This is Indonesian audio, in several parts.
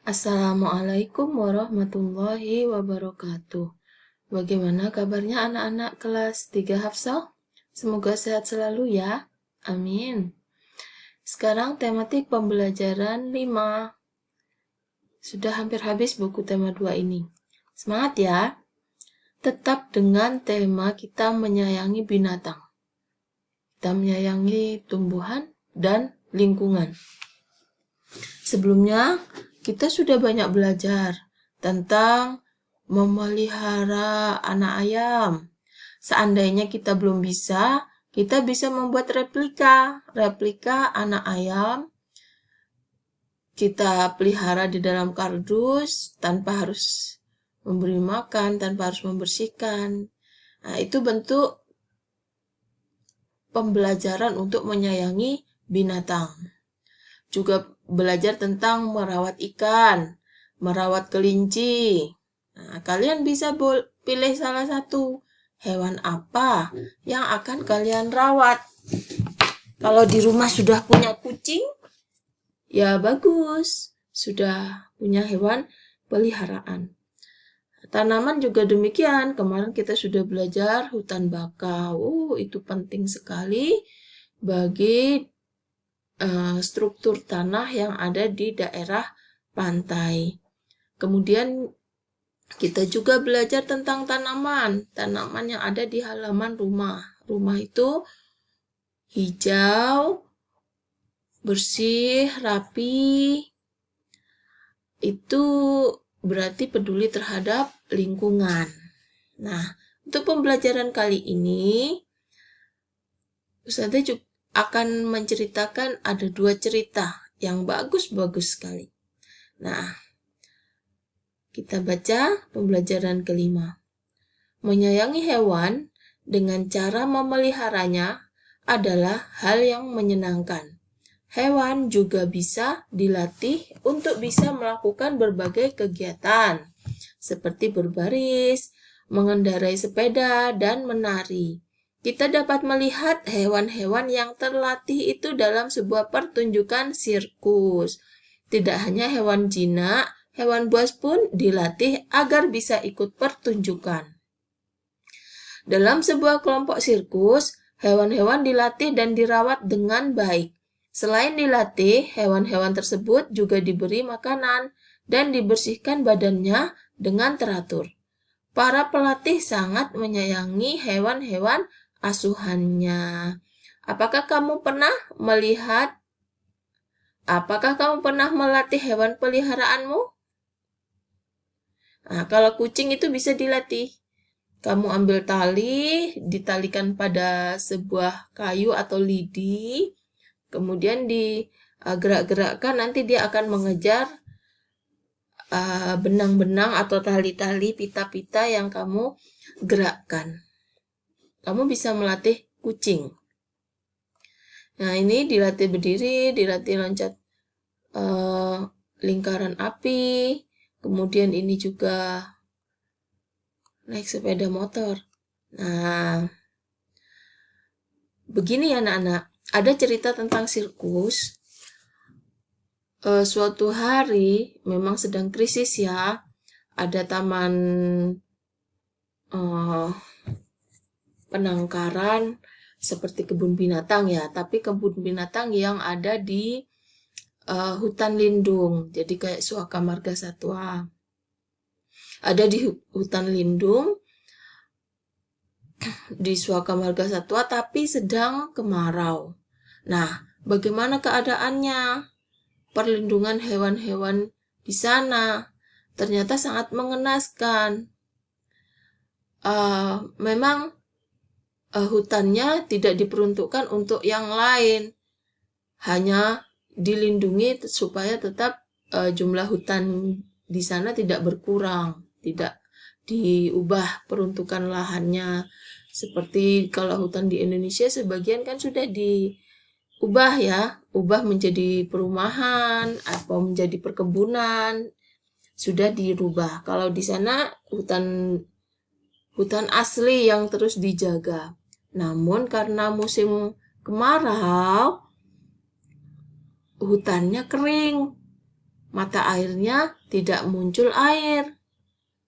Assalamualaikum warahmatullahi wabarakatuh. Bagaimana kabarnya anak-anak kelas 3 Hafsah? Semoga sehat selalu ya. Amin. Sekarang tematik pembelajaran 5. Sudah hampir habis buku tema 2 ini. Semangat ya. Tetap dengan tema kita menyayangi binatang. Kita menyayangi tumbuhan dan lingkungan. Sebelumnya, kita sudah banyak belajar tentang memelihara anak ayam. Seandainya kita belum bisa, kita bisa membuat replika anak ayam. Kita pelihara di dalam kardus tanpa harus memberi makan, tanpa harus membersihkan. Nah, itu bentuk pembelajaran untuk menyayangi binatang. Juga belajar tentang merawat ikan, merawat kelinci. Nah, kalian bisa pilih salah satu hewan apa yang akan kalian rawat. Kalau di rumah sudah punya kucing, ya bagus, sudah punya hewan peliharaan. Tanaman juga demikian. Kemarin kita sudah belajar hutan bakau. Itu penting sekali bagi struktur tanah yang ada di daerah pantai. Kemudian kita juga belajar tentang tanaman yang ada di halaman rumah. Rumah itu hijau, bersih, rapi. Itu berarti peduli terhadap lingkungan. Nah, untuk pembelajaran kali ini, Ustazah juga akan menceritakan ada 2 cerita yang bagus-bagus sekali. Nah, kita baca pembelajaran kelima. Menyayangi hewan dengan cara memeliharanya adalah hal yang menyenangkan. Hewan juga bisa dilatih untuk bisa melakukan berbagai kegiatan, seperti berbaris, mengendarai sepeda, dan menari. Kita dapat melihat hewan-hewan yang terlatih itu dalam sebuah pertunjukan sirkus. Tidak hanya hewan jinak, hewan buas pun dilatih agar bisa ikut pertunjukan. Dalam sebuah kelompok sirkus, hewan-hewan dilatih dan dirawat dengan baik. Selain dilatih, hewan-hewan tersebut juga diberi makanan dan dibersihkan badannya dengan teratur. Para pelatih sangat menyayangi hewan-hewan asuhannya. Apakah kamu pernah melatih hewan peliharaanmu? Nah, kalau kucing itu bisa dilatih. Kamu ambil tali, ditalikan pada sebuah kayu atau lidi, kemudian digerak-gerakkan, nanti dia akan mengejar benang-benang atau tali-tali, pita-pita yang kamu gerakkan. Kamu bisa melatih kucing. Nah, ini dilatih berdiri, dilatih loncat lingkaran api, kemudian ini juga naik sepeda motor. Nah, begini ya anak-anak, ada cerita tentang sirkus. Suatu hari memang sedang krisis ya, ada taman penangkaran seperti kebun binatang ya, tapi kebun binatang yang ada di hutan lindung, jadi kayak Suaka Marga Satwa. Ada di hutan lindung, di Suaka Marga Satwa, tapi sedang kemarau. Nah, bagaimana keadaannya? Perlindungan hewan-hewan di sana ternyata sangat mengenaskan. Memang hutannya tidak diperuntukkan untuk yang lain, hanya dilindungi supaya tetap jumlah hutan di sana tidak berkurang, tidak diubah peruntukan lahannya. Seperti kalau hutan di Indonesia sebagian kan sudah diubah ya, ubah menjadi perumahan atau menjadi perkebunan, sudah dirubah. Kalau di sana hutan asli yang terus dijaga. Namun karena musim kemarau, hutannya kering. mata airnya tidak muncul air.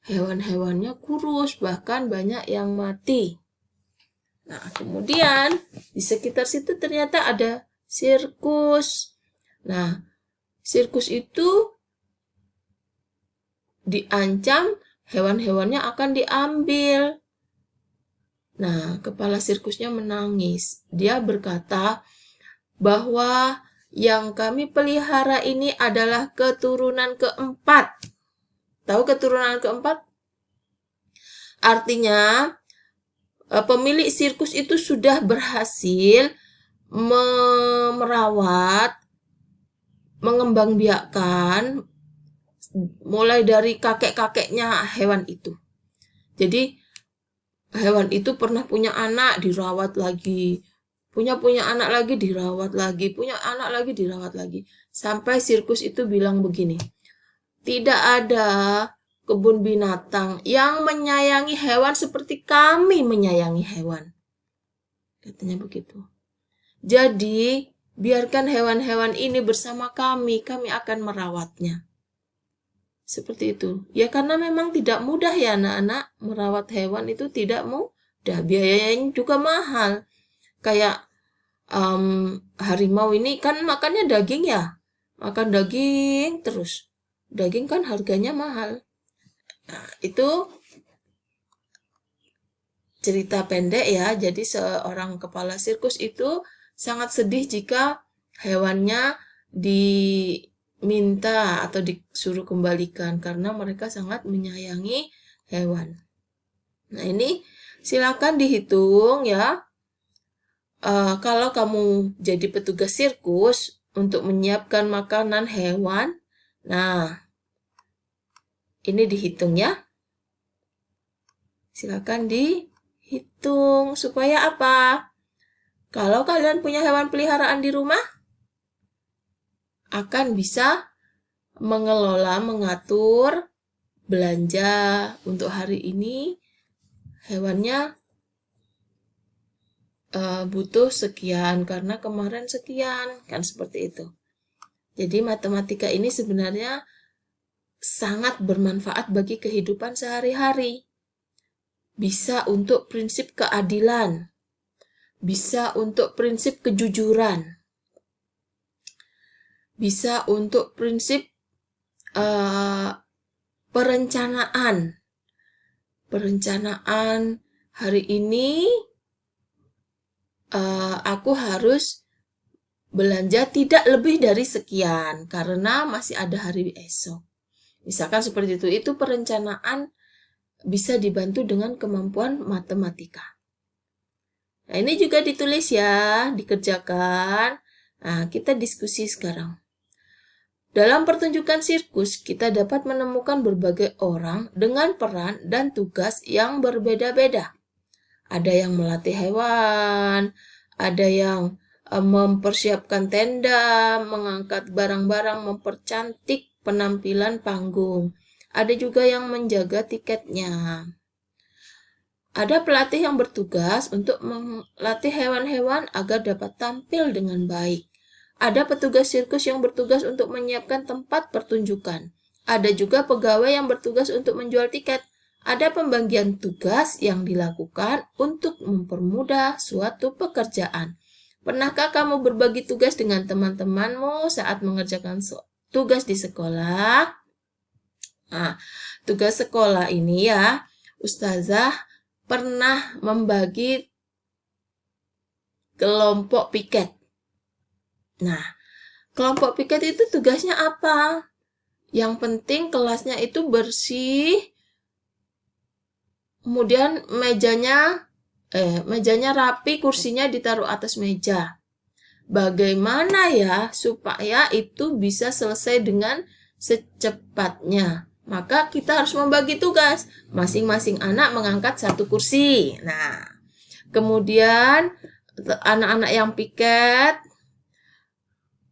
Hewan-hewannya kurus, bahkan banyak yang mati. Nah, kemudian di sekitar situ ternyata ada sirkus. Nah, sirkus itu diancam hewan-hewannya akan diambil. Nah, kepala sirkusnya menangis. Dia berkata bahwa yang kami pelihara ini adalah keturunan keempat. Tahu keturunan keempat? Artinya, pemilik sirkus itu sudah berhasil merawat, mengembangbiakkan mulai dari kakek-kakeknya hewan itu. Jadi hewan itu pernah punya anak, dirawat lagi, punya anak lagi, dirawat lagi, punya anak lagi, dirawat lagi. Sampai sirkus itu bilang begini, tidak ada kebun binatang yang menyayangi hewan seperti kami menyayangi hewan. Katanya begitu. Jadi, biarkan hewan-hewan ini bersama kami akan merawatnya. Seperti itu. Ya karena memang tidak mudah ya anak-anak, merawat hewan itu tidak mudah. Biayanya juga mahal. Kayak harimau ini kan makannya daging ya. Makan daging terus. Daging kan harganya mahal. Nah, itu cerita pendek ya. Jadi seorang kepala sirkus itu sangat sedih jika hewannya diminta atau disuruh kembalikan karena mereka sangat menyayangi hewan. Nah, ini silakan dihitung ya. Kalau kamu jadi petugas sirkus untuk menyiapkan makanan hewan, nah ini dihitung ya. Silakan dihitung supaya apa? Kalau kalian punya hewan peliharaan di rumah, akan bisa mengelola, mengatur belanja untuk hari ini. Hewannya butuh sekian karena kemarin sekian, kan seperti itu. Jadi matematika ini sebenarnya sangat bermanfaat bagi kehidupan sehari-hari. Bisa untuk prinsip keadilan, bisa untuk prinsip kejujuran, bisa untuk prinsip perencanaan. Perencanaan hari ini aku harus belanja tidak lebih dari sekian karena masih ada hari esok. Misalkan seperti itu. Itu perencanaan bisa dibantu dengan kemampuan matematika. Nah, ini juga ditulis ya, dikerjakan. Nah, kita diskusi sekarang. Dalam pertunjukan sirkus, kita dapat menemukan berbagai orang dengan peran dan tugas yang berbeda-beda. Ada yang melatih hewan, ada yang mempersiapkan tenda, mengangkat barang-barang, mempercantik penampilan panggung. Ada juga yang menjaga tiketnya. Ada pelatih yang bertugas untuk melatih hewan-hewan agar dapat tampil dengan baik. Ada petugas sirkus yang bertugas untuk menyiapkan tempat pertunjukan. Ada juga pegawai yang bertugas untuk menjual tiket. Ada pembagian tugas yang dilakukan untuk mempermudah suatu pekerjaan. Pernahkah kamu berbagi tugas dengan teman-temanmu saat mengerjakan tugas di sekolah? Nah, tugas sekolah ini ya, Ustazah pernah membagi kelompok piket. Nah, kelompok piket itu tugasnya apa? Yang penting kelasnya itu bersih, kemudian mejanya rapi, kursinya ditaruh atas meja. Bagaimana ya supaya itu bisa selesai dengan secepatnya? Maka kita harus membagi tugas. Masing-masing anak mengangkat satu kursi. Nah, kemudian anak-anak yang piket,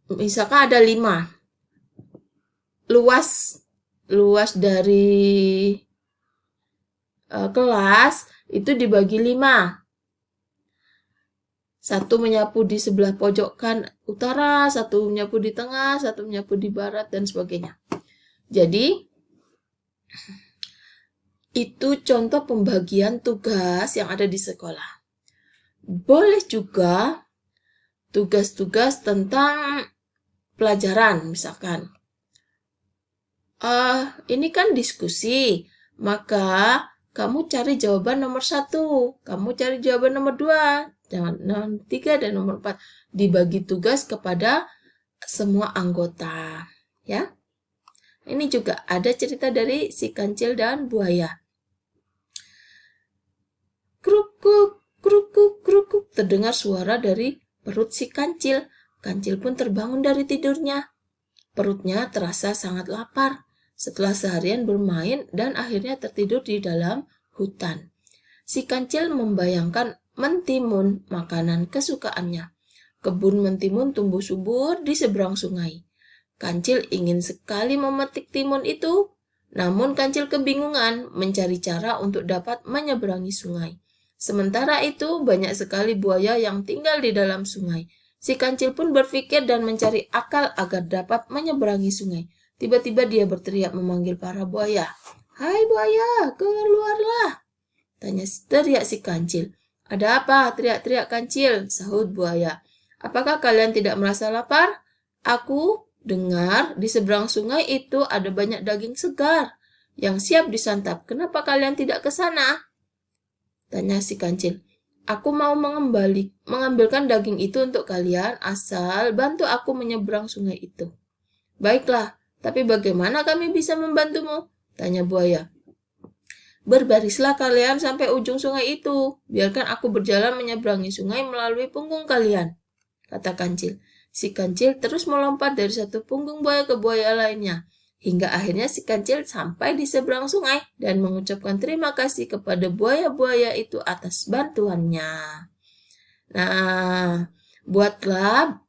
misalkan ada 5. Luas dari kelas itu dibagi 5. Satu menyapu di sebelah pojok utara, satu menyapu di tengah, satu menyapu di barat, dan sebagainya. Jadi, itu contoh pembagian tugas yang ada di sekolah. Boleh juga tugas-tugas tentang pelajaran, misalkan. Ini kan diskusi, maka kamu cari jawaban nomor 1, kamu cari jawaban nomor 2, jangan nomor 3 dan nomor 4. Dibagi tugas kepada semua anggota, ya. Ini juga ada cerita dari si kancil dan buaya. Krukuk, krukuk, krukuk, terdengar suara dari perut si kancil. Kancil pun terbangun dari tidurnya. Perutnya terasa sangat lapar setelah seharian bermain dan akhirnya tertidur di dalam hutan. Si kancil membayangkan mentimun, makanan kesukaannya. Kebun mentimun tumbuh subur di seberang sungai. Kancil ingin sekali memetik timun itu, namun kancil kebingungan mencari cara untuk dapat menyeberangi sungai. Sementara itu, banyak sekali buaya yang tinggal di dalam sungai. Si kancil pun berpikir dan mencari akal agar dapat menyeberangi sungai. Tiba-tiba dia berteriak memanggil para buaya. "Hai buaya, keluarlah!" teriak si kancil. "Ada apa?" teriak-teriak kancil, sahut buaya. "Apakah kalian tidak merasa lapar? Aku dengar di seberang sungai itu ada banyak daging segar yang siap disantap. Kenapa kalian tidak ke sana?" tanya si kancil. "Aku mau mengambilkan daging itu untuk kalian asal bantu aku menyeberang sungai itu." "Baiklah, tapi bagaimana kami bisa membantumu?" tanya buaya. "Berbarislah kalian sampai ujung sungai itu. Biarkan aku berjalan menyeberangi sungai melalui punggung kalian," kata kancil. Si kancil terus melompat dari satu punggung buaya ke buaya lainnya. Hingga akhirnya si kancil sampai di seberang sungai dan mengucapkan terima kasih kepada buaya-buaya itu atas bantuannya. Nah, buatlah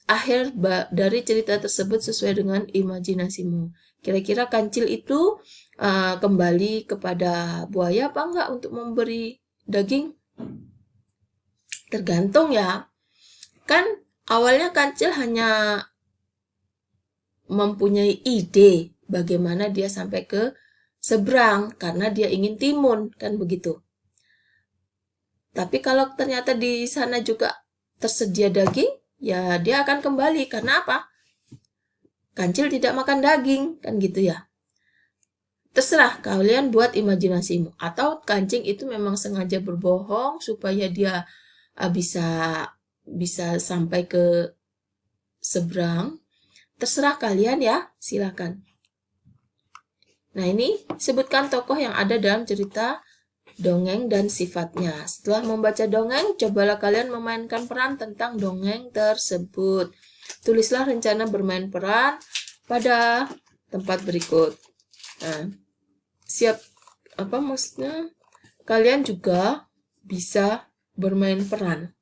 akhir dari cerita tersebut sesuai dengan imajinasimu. Kira-kira kancil itu kembali kepada buaya apa enggak untuk memberi daging? Tergantung ya. Kan awalnya kancil hanya mempunyai ide bagaimana dia sampai ke seberang karena dia ingin timun, kan begitu. Tapi kalau ternyata di sana juga tersedia daging, ya dia akan kembali. Karena apa? Kancil tidak makan daging, kan gitu ya. Terserah kalian buat imajinasimu. Atau kancing itu memang sengaja berbohong supaya dia bisa sampai ke seberang. Terserah kalian ya, silakan. Nah, ini sebutkan tokoh yang ada dalam cerita dongeng dan sifatnya. Setelah membaca dongeng, cobalah kalian memainkan peran tentang dongeng tersebut. Tulislah rencana bermain peran pada tempat berikut. Nah, apa maksudnya? Kalian juga bisa bermain peran.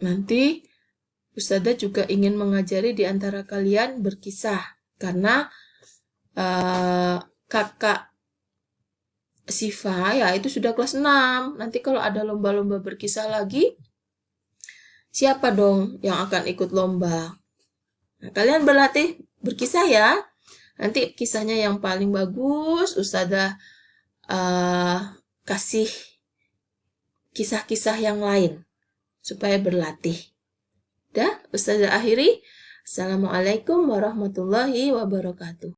Nanti Ustazah juga ingin mengajari di antara kalian berkisah, karena kakak Siva ya itu sudah kelas 6. Nanti kalau ada lomba-lomba berkisah lagi, siapa dong yang akan ikut lomba? Nah, kalian berlatih berkisah ya. Nanti kisahnya yang paling bagus, Ustazah kasih kisah-kisah yang lain supaya berlatih. Dah, Ustazah akhiri. Assalamualaikum warahmatullahi wabarakatuh.